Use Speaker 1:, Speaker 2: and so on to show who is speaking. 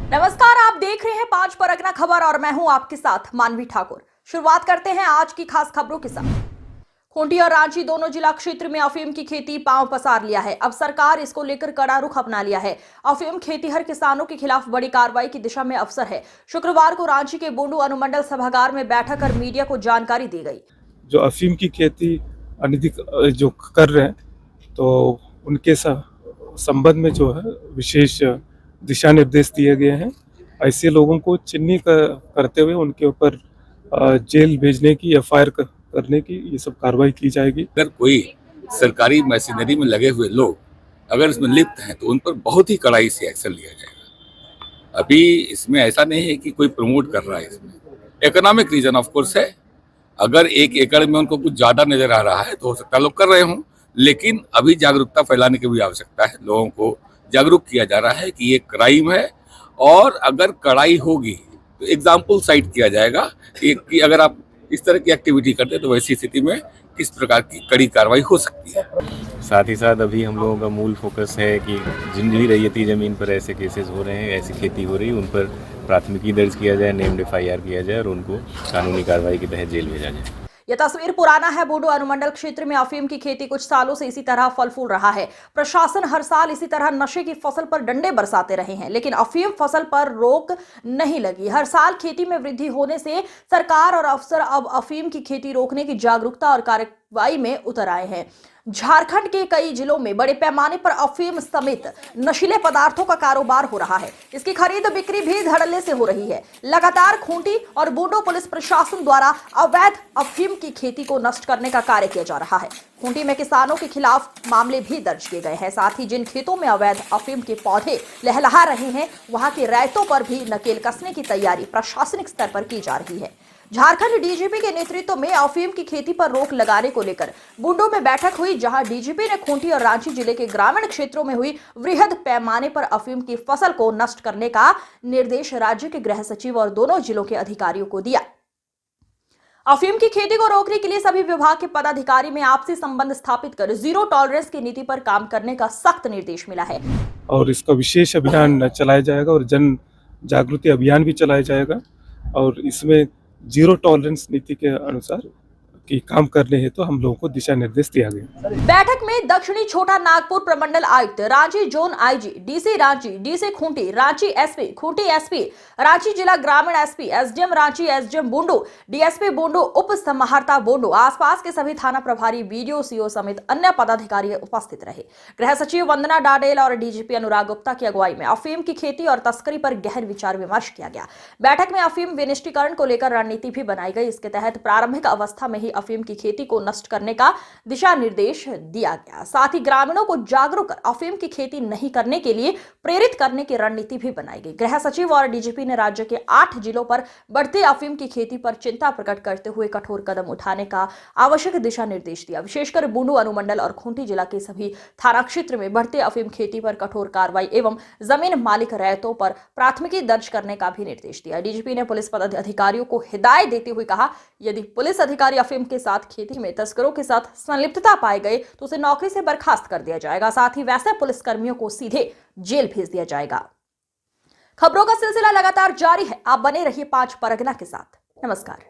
Speaker 1: नमस्कार, आप देख रहे हैं 5 परगना खबर और मैं हूं आपके साथ मानवी ठाकुर। शुरुआत करते हैं आज की खास खबरों के साथ। खूंटी और रांची दोनों जिला क्षेत्र में अफीम की खेती पांव पसार लिया है। अब सरकार इसको लेकर कड़ा रुख अपना लिया है। अफीम खेतीहर किसानों के खिलाफ बड़ी कार्रवाई की दिशा में अवसर है। शुक्रवार को रांची के बुंडू अनुमंडल सभागार में बैठक कर मीडिया को जानकारी दी गई।
Speaker 2: जो अफीम की खेती अनधिक जो कर रहे हैं तो उनके संबंध में जो है विशेष दिशा निर्देश दिए गए हैं। ऐसे लोगों को चिन्हित करते हुए उनके ऊपर जेल भेजने की, एफआईआर करने की ये सब कार्रवाई की जाएगी।
Speaker 3: अगर कोई सरकारी मशीनरी में लगे हुए लोग अगर इसमें लिप्त हैं तो उन पर बहुत ही कड़ाई से एक्शन लिया जाएगा। अभी इसमें ऐसा नहीं है कि कोई प्रमोट कर रहा है, इसमें इकोनॉमिक रीजन ऑफ कोर्स है। अगर 1 एकड़ में उनको कुछ ज्यादा नजर आ रहा है तो हो सकता है लोग कर रहे हों, लेकिन अभी जागरूकता फैलाने की भी आवश्यकता है। लोगों को जागरूक किया जा रहा है कि ये क्राइम है और अगर कड़ाई होगी तो एग्जाम्पल साइट किया जाएगा कि अगर आप इस तरह की एक्टिविटी करते हैं तो वैसी स्थिति में किस प्रकार की कड़ी कार्रवाई हो सकती है।
Speaker 4: साथ ही साथ अभी हम लोगों का मूल फोकस है कि जिन भी रैयती ज़मीन पर ऐसे केसेस हो रहे हैं, ऐसी खेती हो रही है, उन पर प्राथमिकी दर्ज किया जाए, नेम्ड एफआईआर किया जाए और उनको कानूनी कार्रवाई के तहत जेल भेजा जाए।
Speaker 1: यह तस्वीर पुराना है। बुंडू अनुमंडल क्षेत्र में अफीम की खेती कुछ सालों से इसी तरह फल फूल रहा है। प्रशासन हर साल इसी तरह नशे की फसल पर डंडे बरसाते रहे हैं, लेकिन अफीम फसल पर रोक नहीं लगी। हर साल खेती में वृद्धि होने से सरकार और अफसर अब अफीम की खेती रोकने की जागरूकता और कार्रवाई में उतर आए हैं। झारखंड के कई जिलों में बड़े पैमाने पर अफीम समेत नशीले पदार्थों का कारोबार हो रहा है। इसकी खरीद बिक्री भी धड़ल्ले से हो रही है। लगातार खूंटी और बूंडू पुलिस प्रशासन द्वारा अवैध अफीम की खेती को नष्ट करने का कार्य किया जा रहा है। खूंटी में किसानों के खिलाफ मामले भी दर्ज किए गए हैं। साथ ही जिन खेतों में अवैध अफीम के पौधे लहलहा रहे हैं, वहां के रैयतों पर भी नकेल कसने की तैयारी प्रशासनिक स्तर पर की जा रही है। झारखंड डीजीपी के नेतृत्व में अफीम की खेती पर रोक लगाने को लेकर बुंडू में बैठक हुई, जहां डीजीपी ने खूंटी और रांची जिले के ग्रामीण क्षेत्रों में हुई वृहद पैमाने पर अफीम की फसल को नष्ट करने का निर्देश राज्य के गृह सचिव और दोनों जिलों के अधिकारियों को दिया। अफीम की खेती को रोकने के लिए सभी विभाग के पदाधिकारी में आपसी संबंध स्थापित कर जीरो टॉलरेंस की नीति पर काम करने का सख्त निर्देश मिला है
Speaker 2: और इसका विशेष अभियान चलाया जाएगा और जन जागृति अभियान भी चलाया जाएगा और इसमें जीरो टॉलरेंस नीति के अनुसार कि काम करने हैं तो हम लोगों को दिशा निर्देश दिया गया।
Speaker 1: बैठक में दक्षिणी छोटा नागपुर प्रमंडल आयुक्त, Ranchi zone IG, DC Ranchi, DC Khunti, Ranchi SP, Khunti SP, Ranchi जिला ग्रामीण SP, SDM Ranchi, SDM Bundu, DSP Bundu, उप समाहर्ता बुंडू, आसपास के सभी थाना प्रभारी, वीडियो, सीओ समेत अन्य पदाधिकारी उपस्थित रहे। गृह सचिव वंदना डाडेल और डीजीपी अनुराग गुप्ता की अगुवाई में अफीम की खेती और तस्करी पर गहन विचार विमर्श किया गया। बैठक में अफीम विनिष्टीकरण को लेकर रणनीति भी बनाई गई। इसके तहत प्रारंभिक अवस्था में ही अफीम की खेती को नष्ट करने का दिशा निर्देश दिया गया। साथ ही ग्रामीणों को जागरूक कर अफीम की खेती नहीं करने के लिए प्रेरित करने की रणनीति भी बनाई गई। गृह सचिव और डीजीपी ने राज्य के 8 जिलों पर बढ़ते अफीम की खेती पर चिंता प्रकट करते हुए कठोर कदम उठाने का आवश्यक दिशा निर्देश दिया। विशेषकर बुंडू अनुमंडल और खूंटी जिला के सभी थाना क्षेत्र में बढ़ते अफीम खेती पर कठोर कार्रवाई एवं जमीन मालिक रैयतों पर प्राथमिकी दर्ज करने का भी निर्देश दिया। डीजीपी ने पुलिस पदाधिकारियों को हिदायत देते हुए कहा, यदि पुलिस अधिकारी अफीम के साथ खेती में तस्करों के साथ संलिप्तता पाए गए तो उसे नौकरी से बर्खास्त कर दिया जाएगा। साथ ही वैसे पुलिसकर्मियों को सीधे जेल भेज दिया जाएगा। खबरों का सिलसिला लगातार जारी है। आप बने रहिए 5 परगना के साथ। नमस्कार।